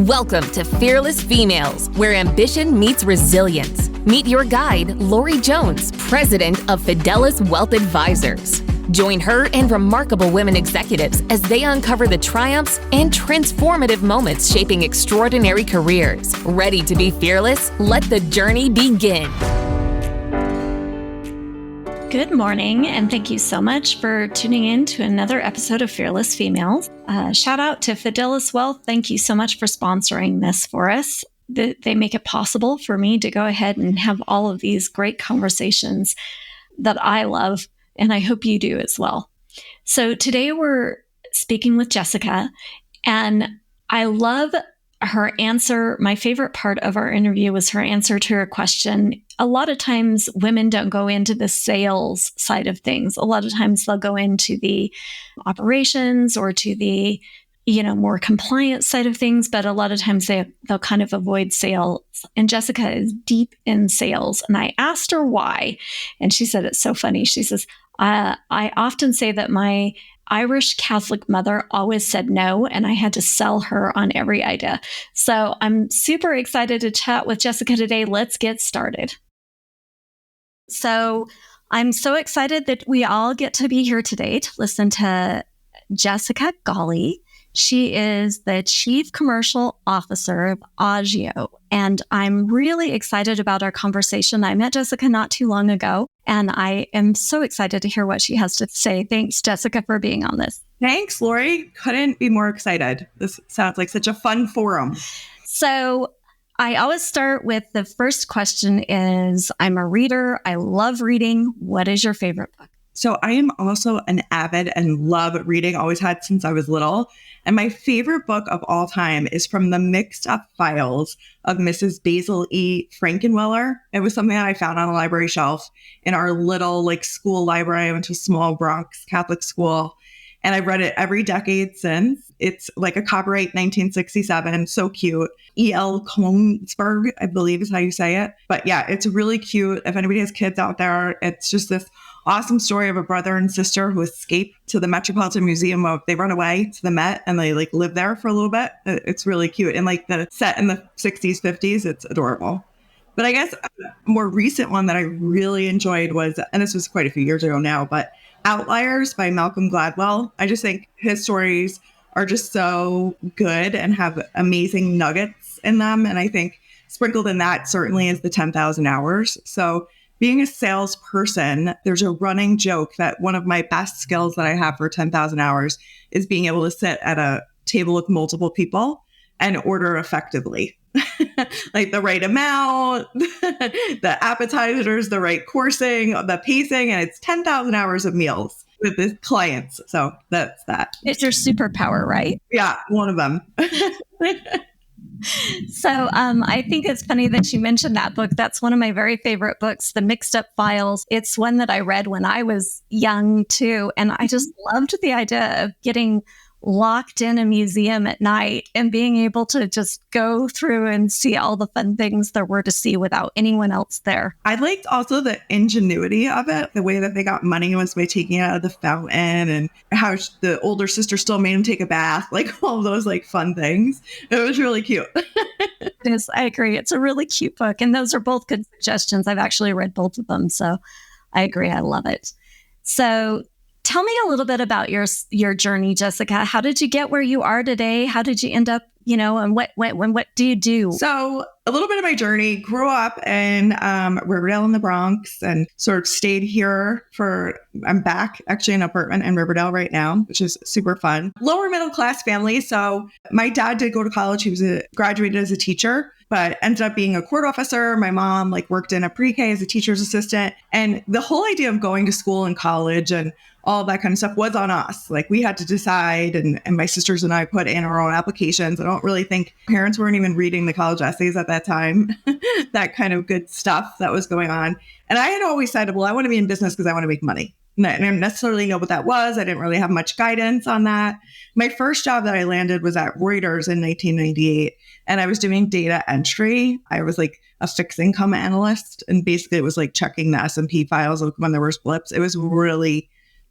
Welcome to Fearless Females, where ambition meets resilience. Meet your guide, Lorie Jones, president of Fidelis Wealth Advisors. Join her and remarkable women executives as they uncover the triumphs and transformative moments shaping extraordinary careers. Ready to be fearless? Let the journey begin. Good morning, and thank you so much for tuning in to another episode of Fearless Females. Shout out to Fidelis Wealth. Thank you so much for sponsoring this for us. They make it possible for me to go ahead and have all of these great conversations that I love, and I hope you do as well. So today we're speaking with Jessica, and I love her answer. My favorite part of our interview was her answer to her question. A lot of times women don't go into the sales side of things. A lot of times they'll go into the operations or to the, more compliant side of things. But a lot of times they'll kind of avoid sales. And Jessica is deep in sales. And I asked her why. And she said, it's so funny. She says, I often say that my Irish Catholic mother always said no, and I had to sell her on every idea. So I'm super excited to chat with Jessica today. Let's get started. So I'm so excited that we all get to be here today to listen to Jessica Golle. She is the Chief Commercial Officer of Agio, and I'm really excited about our conversation. I met Jessica not too long ago, and I am so excited to hear what she has to say. Thanks, Jessica, for being on this. Thanks, Lorie. Couldn't be more excited. This sounds like such a fun forum. So I always start with the first question is, I'm a reader. I love reading. What is your favorite book? So I am also an avid and love reading, always had since I was little. And my favorite book of all time is from the Mixed Up Files of Mrs. Basil E. Frankenweller. It was something that I found on a library shelf in our little school library. I went to a small Bronx Catholic school, and I've read it every decade since. It's like a copyright 1967, so cute. E.L. Kongsberg, I believe is how you say it. But yeah, it's really cute. If anybody has kids out there, it's just this awesome story of a brother and sister who escape to the Metropolitan Museum. They run away to the Met and they live there for a little bit. It's really cute. And the set in the 60s, 50s, it's adorable. But I guess a more recent one that I really enjoyed was, and this was quite a few years ago now, but Outliers by Malcolm Gladwell. I just think his stories are just so good and have amazing nuggets in them. And I think sprinkled in that certainly is the 10,000 hours. So being a salesperson, there's a running joke that one of my best skills that I have for 10,000 hours is being able to sit at a table with multiple people and order effectively. The right amount, the appetizers, the right coursing, the pacing, and it's 10,000 hours of meals with the clients. So that's that. It's your superpower, right? Yeah, one of them. So I think it's funny that you mentioned that book. That's one of my very favorite books, The Mixed Up Files. It's one that I read when I was young, too. And I just loved the idea of getting locked in a museum at night and being able to just go through and see all the fun things there were to see without anyone else there. I liked also the ingenuity of it. The way that they got money was by taking it out of the fountain, and how the older sister still made him take a bath, all those fun things. It was really cute. It is. I agree. It's a really cute book. And those are both good suggestions. I've actually read both of them. So I agree. I love it. So tell me a little bit about your journey, Jessica. How did you get where you are today? How did you end up, and what do you do? So a little bit of my journey, grew up in Riverdale in the Bronx and sort of stayed here I'm back actually in an apartment in Riverdale right now, which is super fun. Lower middle class family. So my dad did go to college. He was graduated as a teacher, but ended up being a court officer. My mom worked in a pre-K as a teacher's assistant. And the whole idea of going to school and college and all that kind of stuff was on us. We had to decide, and my sisters and I put in our own applications. I don't really think parents weren't even reading the college essays at that time, that kind of good stuff that was going on. And I had always said, well, I want to be in business because I want to make money. And I didn't necessarily know what that was. I didn't really have much guidance on that. My first job that I landed was at Reuters in 1998, and I was doing data entry. I was a fixed income analyst, and basically it was checking the S&P files when there were blips. It was really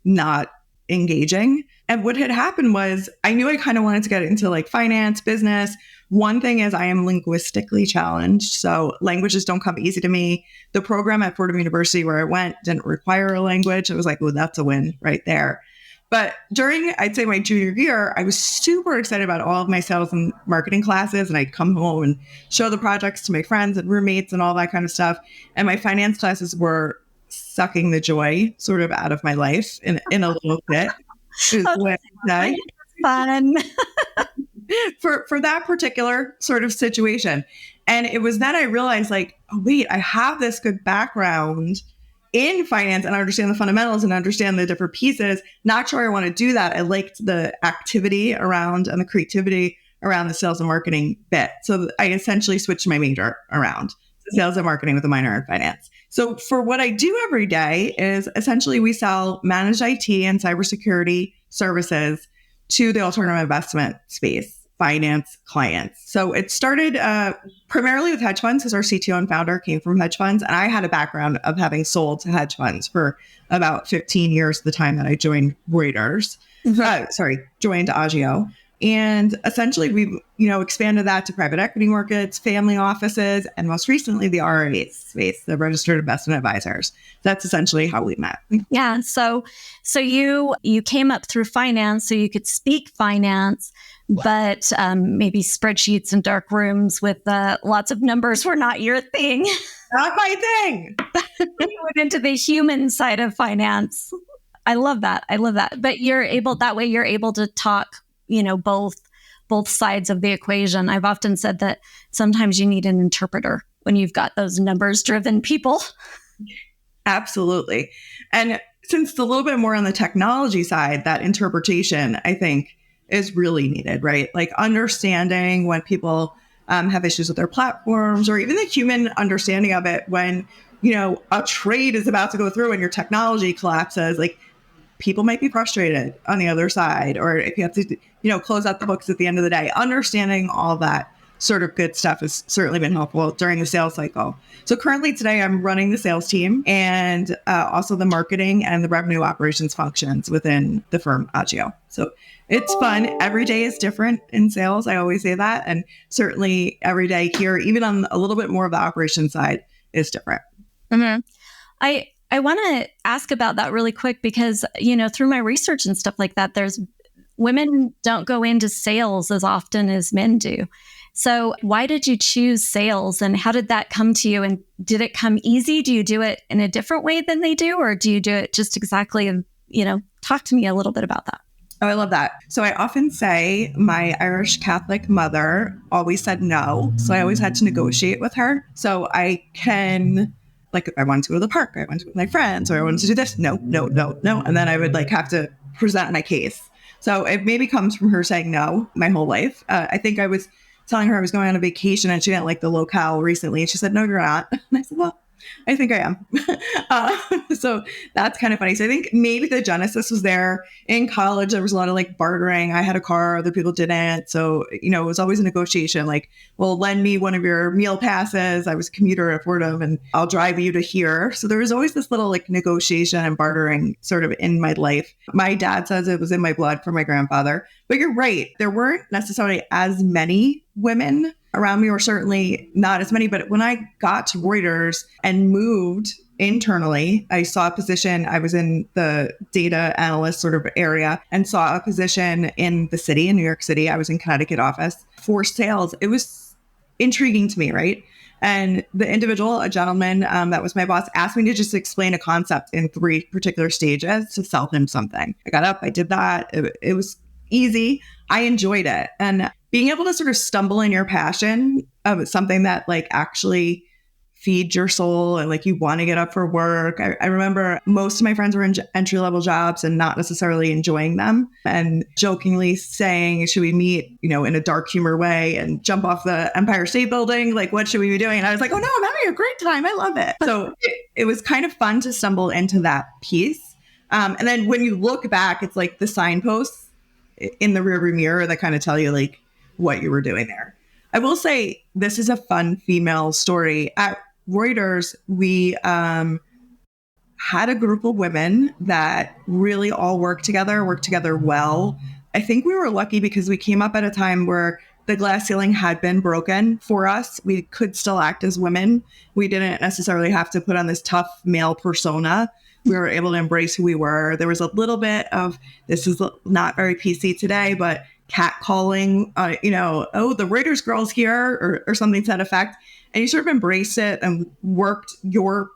not engaging. And what had happened was I knew I kind of wanted to get into like finance, business. One thing is I am linguistically challenged. So languages don't come easy to me. The program at Fordham University where I went didn't require a language. I was like, well, that's a win right there. But during, I'd say my junior year, I was super excited about all of my sales and marketing classes. And I'd come home and show the projects to my friends and roommates and all that kind of stuff. And my finance classes were sucking the joy sort of out of my life in a little bit. Fun. for that particular sort of situation. And it was then I realized like, oh, wait, I have this good background in finance and I understand the fundamentals and understand the different pieces. Not sure I want to do that. I liked the activity around and the creativity around the sales and marketing bit. So I essentially switched my major around to sales and marketing with a minor in finance. So for what I do every day is essentially we sell managed IT and cybersecurity services to the alternative investment space, finance clients. So it started primarily with hedge funds because our CTO and founder came from hedge funds. And I had a background of having sold to hedge funds for about 15 years, the time that I joined Reuters, joined Agio. And essentially we've, expanded that to private equity markets, family offices, and most recently the RIA space, the registered investment advisors. That's essentially how we met. Yeah. So you came up through finance, so you could speak finance, but maybe spreadsheets and dark rooms with lots of numbers were not your thing. Not my thing. You went into the human side of finance. I love that. But you're able to talk, both sides of the equation. I've often said that sometimes you need an interpreter when you've got those numbers driven people. Absolutely. And since it's a little bit more on the technology side, that interpretation, I think, is really needed, right? Like understanding when people have issues with their platforms or even the human understanding of it when, a trade is about to go through and your technology collapses, like people might be frustrated on the other side, or if you have to, close out the books at the end of the day, understanding all that sort of good stuff has certainly been helpful during the sales cycle. So currently today I'm running the sales team and also the marketing and the revenue operations functions within the firm Agio. So it's fun. Every day is different in sales. I always say that. And certainly every day here, even on a little bit more of the operation side, is different. Mm-hmm. I want to ask about that really quick because, through my research and stuff like that, women don't go into sales as often as men do. So why did you choose sales and how did that come to you? And did it come easy? Do you do it in a different way than they do? Or do you do it just exactly? And, talk to me a little bit about that. Oh, I love that. So I often say my Irish Catholic mother always said no. So I always had to negotiate with her. So I can... like if I wanted to go to the park, I wanted to go with my friends, or I wanted to do this. No. And then I would have to present my case. So it maybe comes from her saying no my whole life. I think I was telling her I was going on a vacation and she didn't like the locale recently. And she said, no, you're not. And I said, well, I think I am. So that's kind of funny. So I think maybe the genesis was there. In college, there was a lot of bartering. I had a car, other people didn't. So, it was always a negotiation. Well, lend me one of your meal passes. I was a commuter at Fordham and I'll drive you to here. So there was always this little negotiation and bartering sort of in my life. My dad says it was in my blood from my grandfather. But you're right. There weren't necessarily as many women around me, or certainly not as many. But when I got to Reuters and moved internally, I saw a position. I was in the data analyst sort of area and saw a position in the city, in New York City. I was in Connecticut office for sales. It was intriguing to me, right? And the individual, a gentleman that was my boss, asked me to just explain a concept in 3 particular stages to sell him something. I got up, I did that. It was easy. I enjoyed it. And being able to sort of stumble in your passion of something that actually feeds your soul and you want to get up for work. I remember most of my friends were in entry-level jobs and not necessarily enjoying them, and jokingly saying, should we meet, in a dark humor way and jump off the Empire State Building? What should we be doing? And I was like, oh no, I'm having a great time. I love it. So it was kind of fun to stumble into that piece. And then when you look back, it's the signposts in the rearview mirror that kind of tell you what you were doing there. I will say this is a fun female story. At Reuters, we had a group of women that really all worked together well. I think we were lucky because we came up at a time where the glass ceiling had been broken for us. We could still act as women. We didn't necessarily have to put on this tough male persona. We were able to embrace who we were. There was a little bit of, this is not very PC today, but catcalling, oh, the Raiders girl's here or something to that effect. And you sort of embraced it and worked your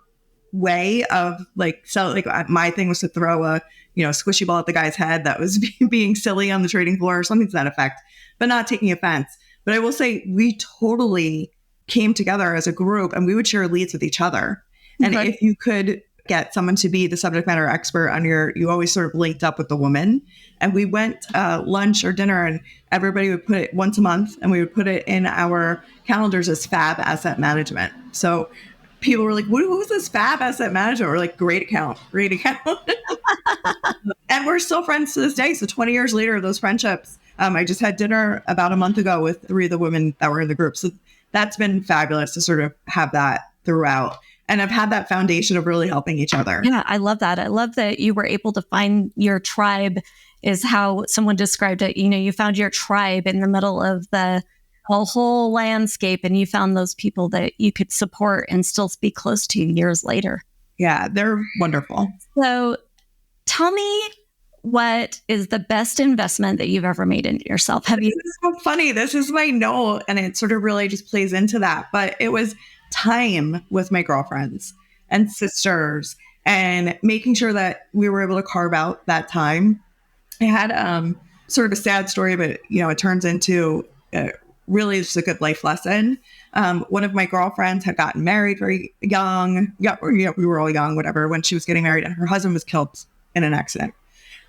way of my thing was to throw a squishy ball at the guy's head that was being silly on the trading floor or something to that effect, but not taking offense. But I will say we totally came together as a group and we would share leads with each other. And if you could get someone to be the subject matter expert on you always sort of linked up with the woman. And we went lunch or dinner and everybody would put it once a month and we would put it in our calendars as Fab Asset Management. So people were like, who's this Fab Asset Management? We're like, great account. And we're still friends to this day. So 20 years later, those friendships, I just had dinner about a month ago with 3 of the women that were in the group. So that's been fabulous to sort of have that throughout. And I've had that foundation of really helping each other. Yeah, I love that. I love that you were able to find your tribe, is how someone described it. You found your tribe in the middle of the whole landscape, and you found those people that you could support and still be close to years later. Yeah, they're wonderful. So tell me, what is the best investment that you've ever made in yourself? This is so funny. This is my note, and it sort of really just plays into that. But it was time with my girlfriends and sisters and making sure that we were able to carve out that time. I had sort of a sad story, but it turns into really just a good life lesson. One of my girlfriends had gotten married very young. We were all young, whatever, when she was getting married, and her husband was killed in an accident.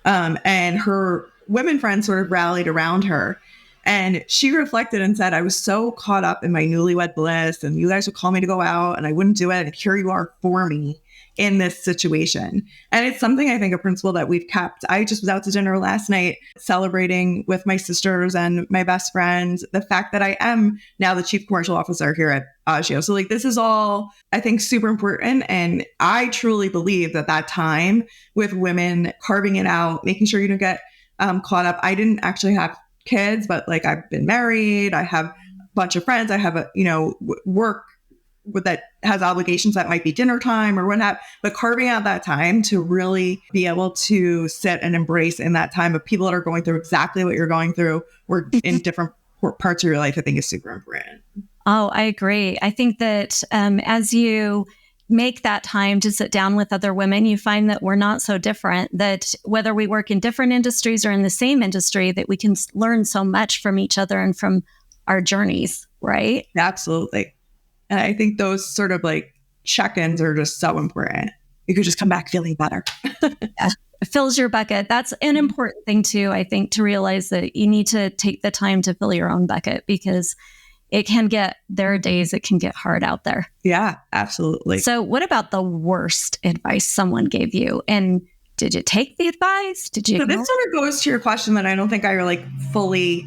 And her women friends sort of rallied around her. And she reflected and said, I was so caught up in my newlywed bliss and you guys would call me to go out and I wouldn't do it. And here you are for me in this situation. And it's something, I think, a principle that we've kept. I just was out to dinner last night celebrating with my sisters and my best friends the fact that I am now the chief commercial officer here at Agio. So this is all, I think, super important. And I truly believe that time with women, carving it out, making sure you don't get caught up. I didn't actually have kids, but I've been married. I have a bunch of friends. I have a, work that has obligations that might be dinner time or whatnot, but carving out that time to really be able to sit and embrace in that time of people that are going through exactly what you're going through or in different parts of your life, I think is super important. Oh, I agree. I think that as you make that time to sit down with other women, you find that we're not so different, that whether we work in different industries or in the same industry, that we can learn so much from each other and from our journeys, right? Absolutely. And I think those sort of check-ins are just so important. You could just come back feeling better. Yeah. It fills your bucket. That's an important thing too, I think, to realize that you need to take the time to fill your own bucket because there are days it can get hard out there. Yeah, absolutely. So what about the worst advice someone gave you? And did you take the advice? So this sort of goes to your question that I don't think I fully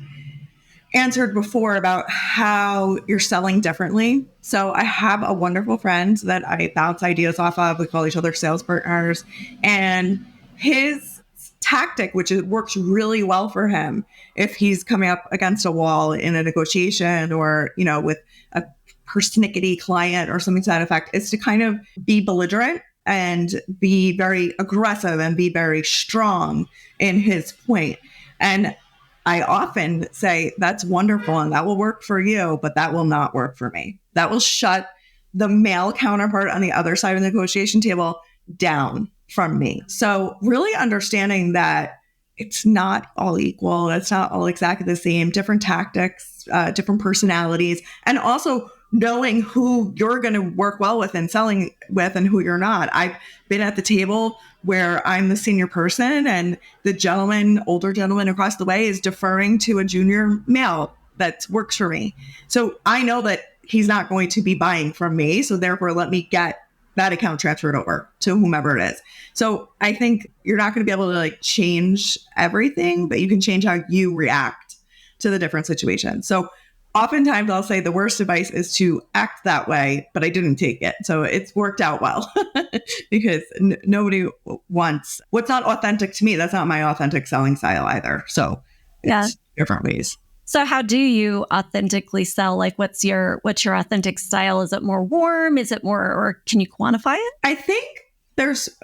answered before about how you're selling differently. So I have a wonderful friend that I bounce ideas off of. We call each other sales partners. And his tactic, which works really well for him if he's coming up against a wall in a negotiation or, with a persnickety client or something to that effect, is to kind of be belligerent and be very aggressive and be very strong in his point. And I often say, that's wonderful and that will work for you, but that will not work for me. That will shut the male counterpart on the other side of the negotiation table down from me. So really understanding that it's not all equal. It's not all exactly the same, different tactics, different personalities, and also knowing who you're going to work well with and selling with and who you're not. I've been at the table where I'm the senior person and the older gentleman across the way is deferring to a junior male that works for me. So I know that he's not going to be buying from me. So therefore, let me get that account transferred over to whomever it is. So I think you're not going to be able to change everything, but you can change how you react to the different situations. So oftentimes I'll say the worst advice is to act that way, but I didn't take it. So it's worked out well because nobody wants what's not authentic to me. That's not my authentic selling style either. So it's different ways. So how do you authentically sell? Like what's your authentic style? Is it more warm? Is it more, or can you quantify it? I think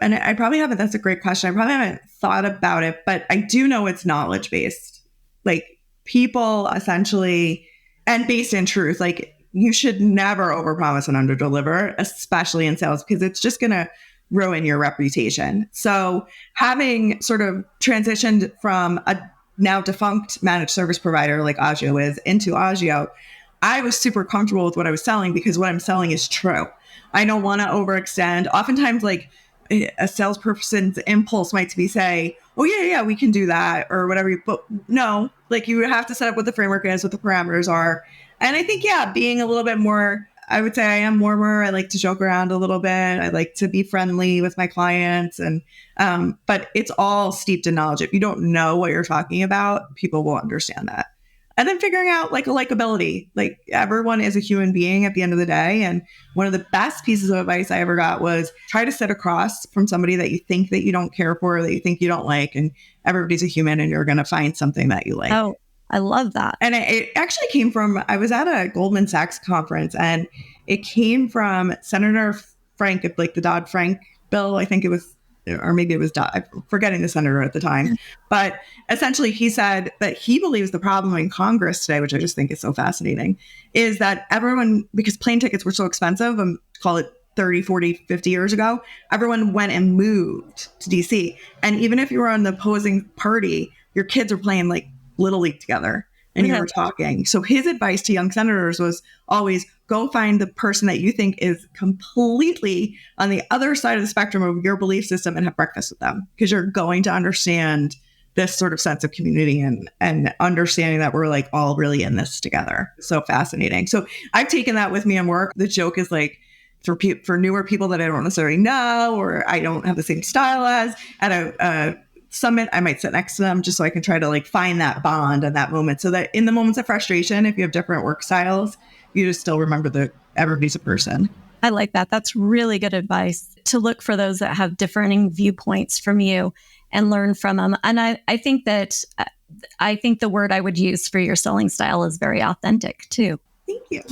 and I probably haven't, that's a great question. I probably haven't thought about it, but I do know it's knowledge-based. Like people essentially, and based in truth, like you should never overpromise and underdeliver, especially in sales, because it's just going to ruin your reputation. So having sort of transitioned from a now defunct managed service provider like Agio is into Agio, I was super comfortable with what I was selling because what I'm selling is true. I don't want to overextend. Oftentimes, like a salesperson's impulse might be say, oh, yeah, we can do that or whatever. But no, like you have to set up what the framework is, what the parameters are. And I think, being a little bit more, I would say I am warmer. I like to joke around a little bit. I like to be friendly with my clients. And but it's all steeped in knowledge. If you don't know what you're talking about, people will understand that. And then figuring out like a likability, like everyone is a human being at the end of the day. And one of the best pieces of advice I ever got was try to sit across from somebody that you think that you don't care for, that you think you don't like. And everybody's a human and you're going to find something that you like. Oh, I love that. And it actually came from, I was at a Goldman Sachs conference and it came from Senator Frank, like the Dodd-Frank bill, I think it was, or maybe it was Dodd, I'm forgetting the senator at the time. But essentially he said that he believes the problem in Congress today, which I just think is so fascinating, is that everyone, because plane tickets were so expensive, call it 30, 40, 50 years ago, everyone went and moved to DC. And even if you were on the opposing party, your kids were playing like Little League together and you were talking. So his advice to young senators was always go find the person that you think is completely on the other side of the spectrum of your belief system and have breakfast with them, because you're going to understand this sort of sense of community and understanding that we're like all really in this together. So fascinating. So I've taken that with me in work. The joke is like for newer people that I don't necessarily know, or I don't have the same style as, at a summit, I might sit next to them just so I can try to like find that bond and that moment, so that in the moments of frustration, if you have different work styles, you just still remember that everybody's a person. I like that. That's really good advice, to look for those that have differing viewpoints from you and learn from them. And I think the word I would use for your selling style is very authentic too. Thank you.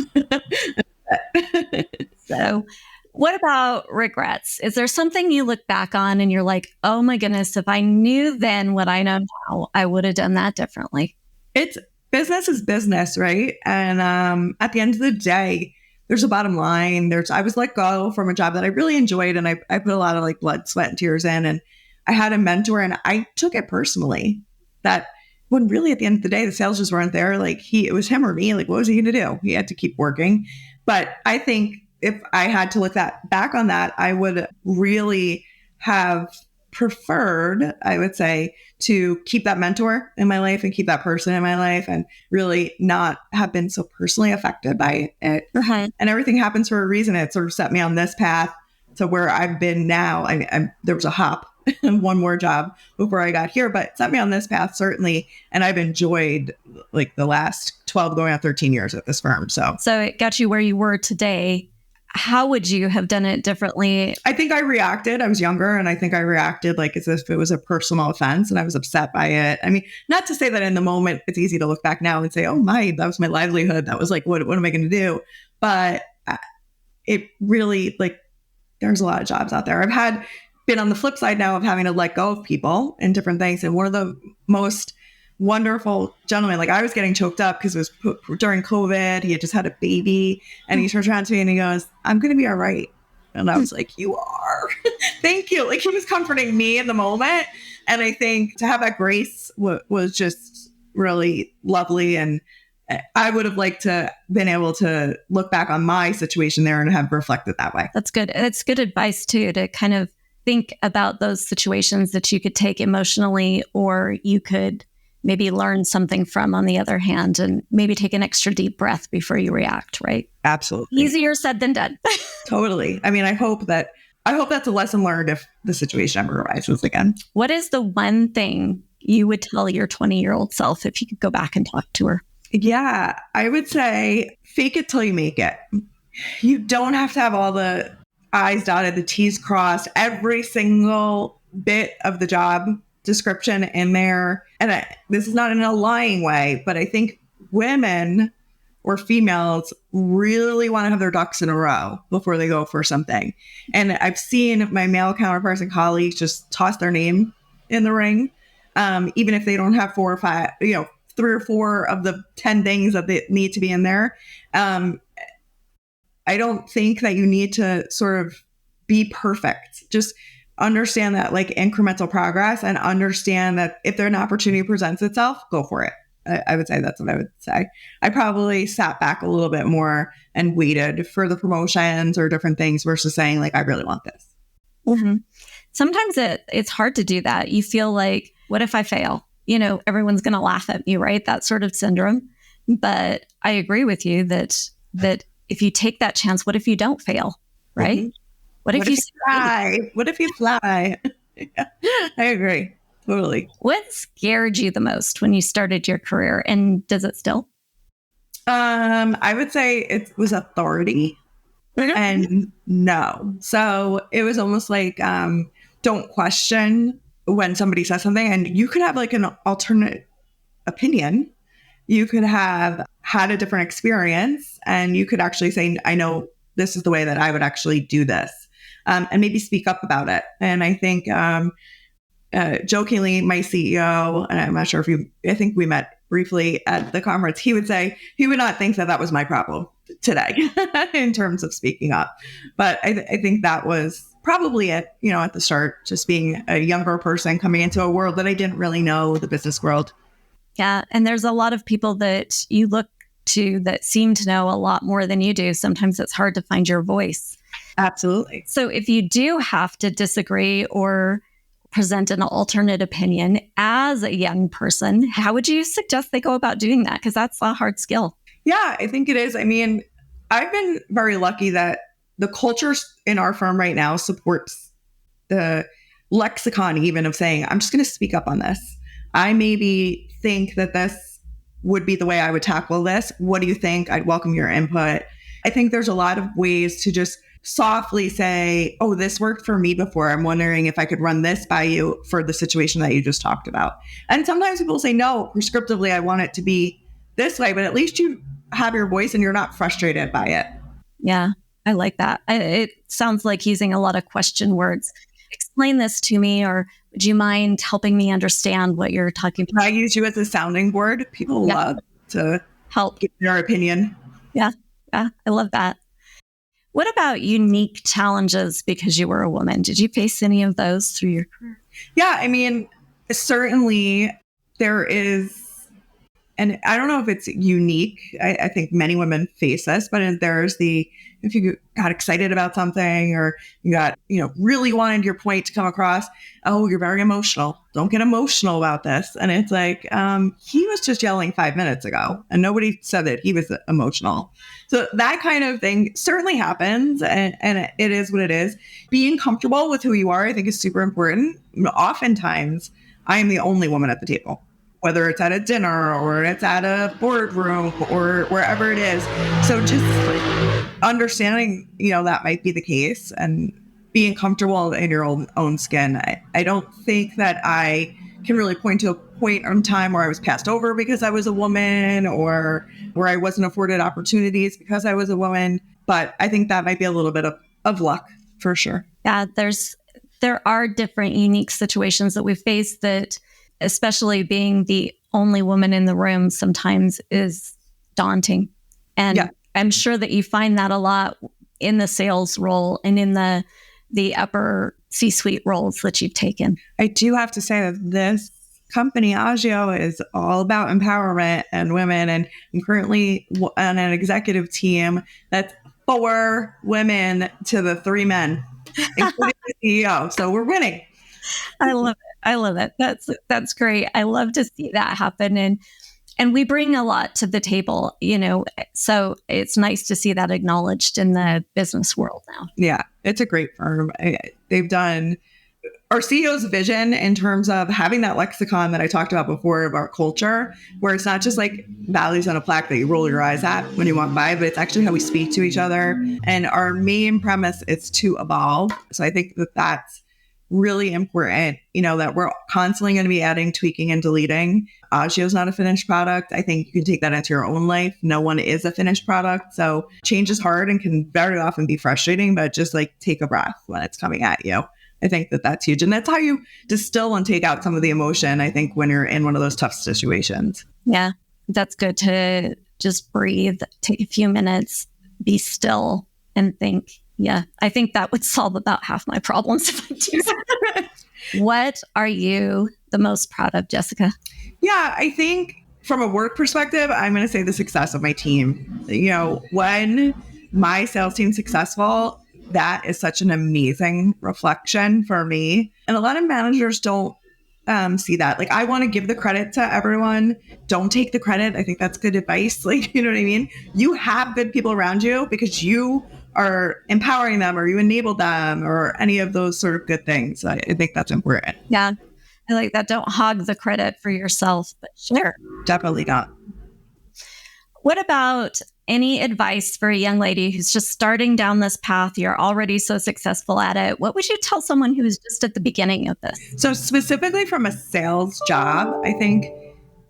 So what about regrets? Is there something you look back on and you're like, oh my goodness, if I knew then what I know now, I would have done that differently? It's business is business, right? And at the end of the day, there's a bottom line. I was let go from a job that I really enjoyed, and I put a lot of like blood, sweat, and tears in. And I had a mentor, and I took it personally that when really at the end of the day, the sales just weren't there. Like it was him or me. Like what was he going to do? He had to keep working. But I think if I had to look back on that, I would really have preferred, I would say, to keep that mentor in my life and keep that person in my life and really not have been so personally affected by it. Uh-huh. And everything happens for a reason. It sort of set me on this path to where I've been now. There was a hop, one more job before I got here, but set me on this path, certainly. And I've enjoyed like the last 12 going on 13 years at this firm. So it got you where you were today. How would you have done it differently? I think I reacted. I was younger, and I think I reacted like as if it was a personal offense, and I was upset by it. I mean, not to say that in the moment it's easy to look back now and say, "Oh that was my livelihood. That was like, what am I going to do?" But it really, like, there's a lot of jobs out there. I've been on the flip side now of having to let go of people and different things. And one of the most wonderful gentleman, like I was getting choked up because it was during COVID. He had just had a baby, and he turns around to me and he goes, "I'm going to be all right." And I was like, "You are." Thank you. Like he was comforting me in the moment. And I think to have that grace was just really lovely. And I would have liked to been able to look back on my situation there and have reflected that way. That's good. It's good advice too, to kind of think about those situations that you could take emotionally, or you could maybe learn something from on the other hand, and maybe take an extra deep breath before you react, right? Absolutely. Easier said than done. Totally. I mean, I hope that's a lesson learned if the situation ever arises again. What is the one thing you would tell your 20-year-old self if you could go back and talk to her? Yeah, I would say fake it till you make it. You don't have to have all the I's dotted, the T's crossed, every single bit of the job description in there. And this is not in a lying way, but I think women or females really want to have their ducks in a row before they go for something. And I've seen my male counterparts and colleagues just toss their name in the ring, even if they don't have 4 or 5, 3 or 4 of the 10 things that they need to be in there. I don't think that you need to sort of be perfect. Just understand that like incremental progress, and understand that if an opportunity presents itself, go for it. I would say that's what I would say. I probably sat back a little bit more and waited for the promotions or different things versus saying like, I really want this. Mm-hmm. Sometimes it's hard to do that. You feel like, what if I fail? Everyone's going to laugh at me, right? That sort of syndrome. But I agree with you that if you take that chance, what if you don't fail, right? Mm-hmm. What if you fly? What if you fly? Yeah, I agree. Totally. What scared you the most when you started your career, and does it still? I would say it was authority, and no. So it was almost like don't question when somebody says something, and you could have like an alternate opinion. You could have had a different experience, and you could actually say, I know this is the way that I would actually do this, and maybe speak up about it. And I think jokingly, my CEO, and I'm not sure if I think we met briefly at the conference, he would say he would not think that was my problem today in terms of speaking up. But I think that was probably it, at the start, just being a younger person coming into a world that I didn't really know, the business world. Yeah. And there's a lot of people that you look to that seem to know a lot more than you do. Sometimes it's hard to find your voice. Absolutely. So if you do have to disagree or present an alternate opinion as a young person, how would you suggest they go about doing that? Because that's a hard skill. Yeah, I think it is. I mean, I've been very lucky that the culture in our firm right now supports the lexicon even of saying, I'm just going to speak up on this. I maybe think that this would be the way I would tackle this. What do you think? I'd welcome your input. I think there's a lot of ways to just softly say, oh, this worked for me before. I'm wondering if I could run this by you for the situation that you just talked about. And sometimes people say, no, prescriptively, I want it to be this way, but at least you have your voice and you're not frustrated by it. Yeah, I like that. It sounds like using a lot of question words. Explain this to me, or would you mind helping me understand what you're talking about? I use you as a sounding board. People love to help give their opinion. Yeah, I love that. What about unique challenges because you were a woman? Did you face any of those through your career? Yeah, I mean, certainly there is, and I don't know if it's unique. I think many women face this, but there's if you got excited about something or you got, really wanted your point to come across, oh, you're very emotional. Don't get emotional about this. And it's like, he was just yelling 5 minutes ago and nobody said that he was emotional. So that kind of thing certainly happens, and it is what it is. Being comfortable with who you are, I think, is super important. Oftentimes, I am the only woman at the table, whether it's at a dinner or it's at a boardroom or wherever it is. So just understanding, that might be the case and being comfortable in your own skin. I don't think that I can really point to a point in time where I was passed over because I was a woman or where I wasn't afforded opportunities because I was a woman. But I think that might be a little bit of luck for sure. Yeah, there are different unique situations that we face that, especially being the only woman in the room, sometimes is daunting. And I'm sure that you find that a lot in the sales role and in the upper C-suite roles that you've taken. I do have to say that this company, Agio, is all about empowerment and women. And I'm currently on an executive team that's 4 women to the 3 men, including the CEO. So we're winning. I love it. That's great. I love to see that happen. And we bring a lot to the table, so it's nice to see that acknowledged in the business world now. Yeah, it's a great firm. They've done our CEO's vision in terms of having that lexicon that I talked about before of our culture, where it's not just like values on a plaque that you roll your eyes at when you walk by, but it's actually how we speak to each other. And our main premise is to evolve. So I think that that's really important, that we're constantly going to be adding, tweaking, and deleting. Agio is not a finished product. I think you can take that into your own life. No one is a finished product. So change is hard and can very often be frustrating, but just like take a breath when it's coming at you. I think that that's huge. And that's how you distill and take out some of the emotion, I think, when you're in one of those tough situations. Yeah, that's good to just breathe, take a few minutes, be still and think. Yeah, I think that would solve about half my problems if I do that. What are you the most proud of, Jessica? Yeah, I think from a work perspective, I'm going to say the success of my team. When my sales team's successful, that is such an amazing reflection for me. And a lot of managers don't see that. Like, I want to give the credit to everyone. Don't take the credit. I think that's good advice. Like, you know what I mean? You have good people around you because you are empowering them or you enabled them or any of those sort of good things. I think that's important. Yeah. I like that. Don't hog the credit for yourself, but share. Definitely not. What about any advice for a young lady who's just starting down this path? You're already so successful at it. What would you tell someone who's just at the beginning of this? So specifically from a sales job, I think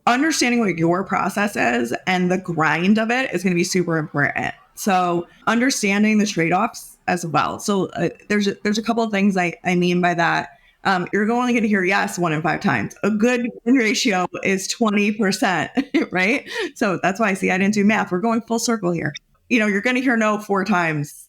understanding what your process is and the grind of it is going to be super important. So understanding the trade-offs as well. So there's a couple of things I mean by that. You're only going to hear yes 1 in 5 times. A good win ratio is 20%, right? So that's why I didn't do math. We're going full circle here. You're going to hear no 4 times,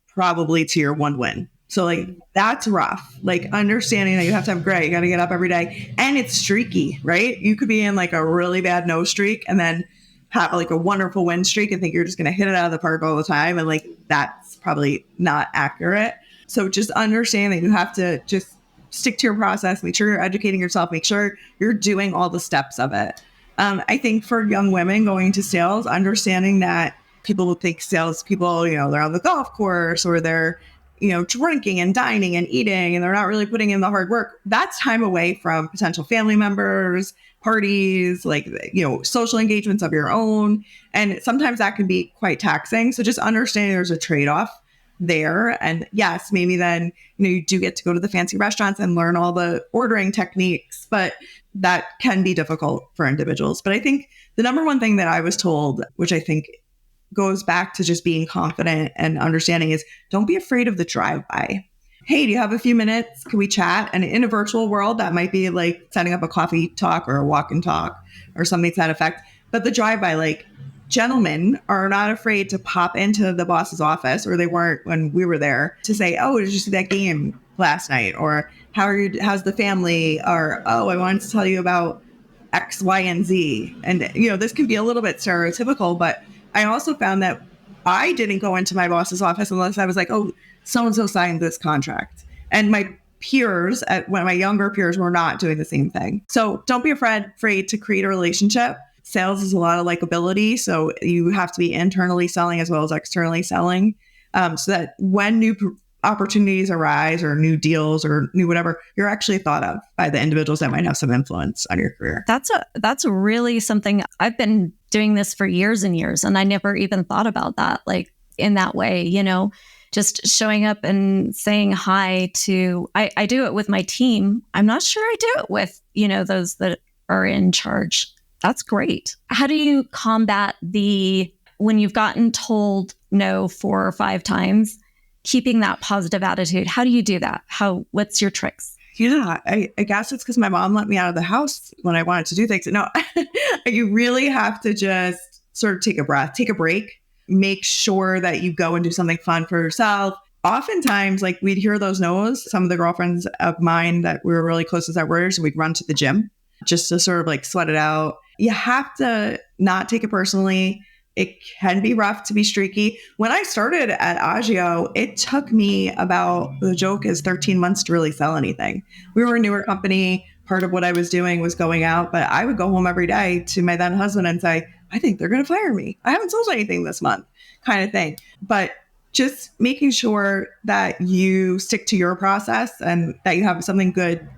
probably to your 1 win. So like, that's rough. Like understanding that you have to have grit, you got to get up every day, and it's streaky, right? You could be in like a really bad no streak and then have like a wonderful win streak and think you're just going to hit it out of the park all the time. And like, that's probably not accurate. So just understanding that you have to just stick to your process, make sure you're educating yourself, make sure you're doing all the steps of it. I think for young women going into sales, understanding that people will think sales people, they're on the golf course or they're, drinking and dining and eating, and they're not really putting in the hard work. That's time away from potential family members, parties, social engagements of your own. And sometimes that can be quite taxing. So just understanding there's a trade-off there. And yes, maybe then, you do get to go to the fancy restaurants and learn all the ordering techniques, but that can be difficult for individuals. But I think the number one thing that I was told, which I think goes back to just being confident and understanding, is don't be afraid of the drive-by. Hey, do you have a few minutes? Can we chat? And in a virtual world, that might be like setting up a coffee talk or a walk and talk or something to that effect. But the drive-by, gentlemen are not afraid to pop into the boss's office, or they weren't when we were there, to say, oh, did you see that game last night? Or how's the family? Or, oh, I wanted to tell you about X, Y, and Z. And, this can be a little bit stereotypical, but I also found that I didn't go into my boss's office unless I was like, oh, so-and-so signed this contract. And my peers, when my younger peers, were not doing the same thing. So don't be afraid to create a relationship. Sales is a lot of likability. So you have to be internally selling as well as externally selling, so that when new opportunities arise or new deals or new whatever, you're actually thought of by the individuals that might have some influence on your career. That's really something. I've been doing this for years and years, and I never even thought about that in that way, just showing up and saying hi to, I do it with my team. I'm not sure I do it with, those that are in charge. That's great. How do you combat when you've gotten told no 4 or 5 times, keeping that positive attitude? How do you do that? What's your tricks? Yeah, I guess it's because my mom let me out of the house when I wanted to do things. No, you really have to just sort of take a breath, take a break, make sure that you go and do something fun for yourself. Oftentimes, we'd hear those no's. Some of the girlfriends of mine that we were really close as that were, so we'd run to the gym just to sort of sweat it out. You have to not take it personally. It can be rough to be streaky. When I started at Agio, it took me the joke is 13 months to really sell anything. We were a newer company. Part of what I was doing was going out, but I would go home every day to my then husband and say, I think they're going to fire me. I haven't sold anything this month, kind of thing. But just making sure that you stick to your process and that you have something good.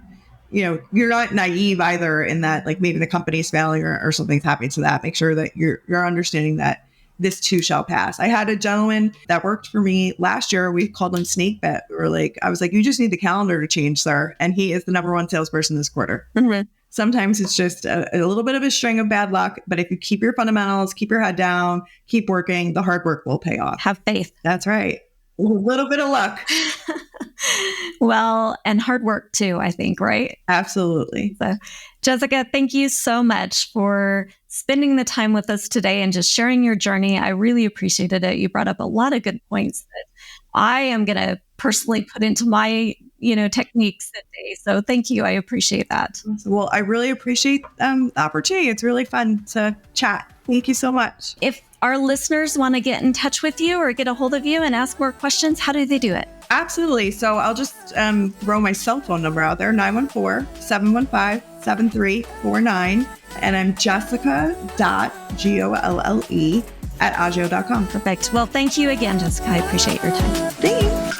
You're not naive either in that, like maybe the company's failing or something's happening to that. Make sure that you're understanding that this too shall pass. I had a gentleman that worked for me last year. We called him Snake Bet. I was like, you just need the calendar to change, sir. And he is the number one salesperson this quarter. Mm-hmm. Sometimes it's just a little bit of a string of bad luck. But if you keep your fundamentals, keep your head down, keep working, the hard work will pay off. Have faith. That's right. A little bit of luck. Well, and hard work too, I think, right? Absolutely. So, Jessica, thank you so much for spending the time with us today and just sharing your journey. I really appreciated it. You brought up a lot of good points that I am going to personally put into my, techniques today. So thank you. I appreciate that. Well, I really appreciate the opportunity. It's really fun to chat. Thank you so much. If our listeners want to get in touch with you or get a hold of you and ask more questions, how do they do it? Absolutely. So I'll just throw my cell phone number out there, 914-715-7349. And I'm jessica.golle@agio.com. Perfect. Well, thank you again, Jessica. I appreciate your time. Thanks.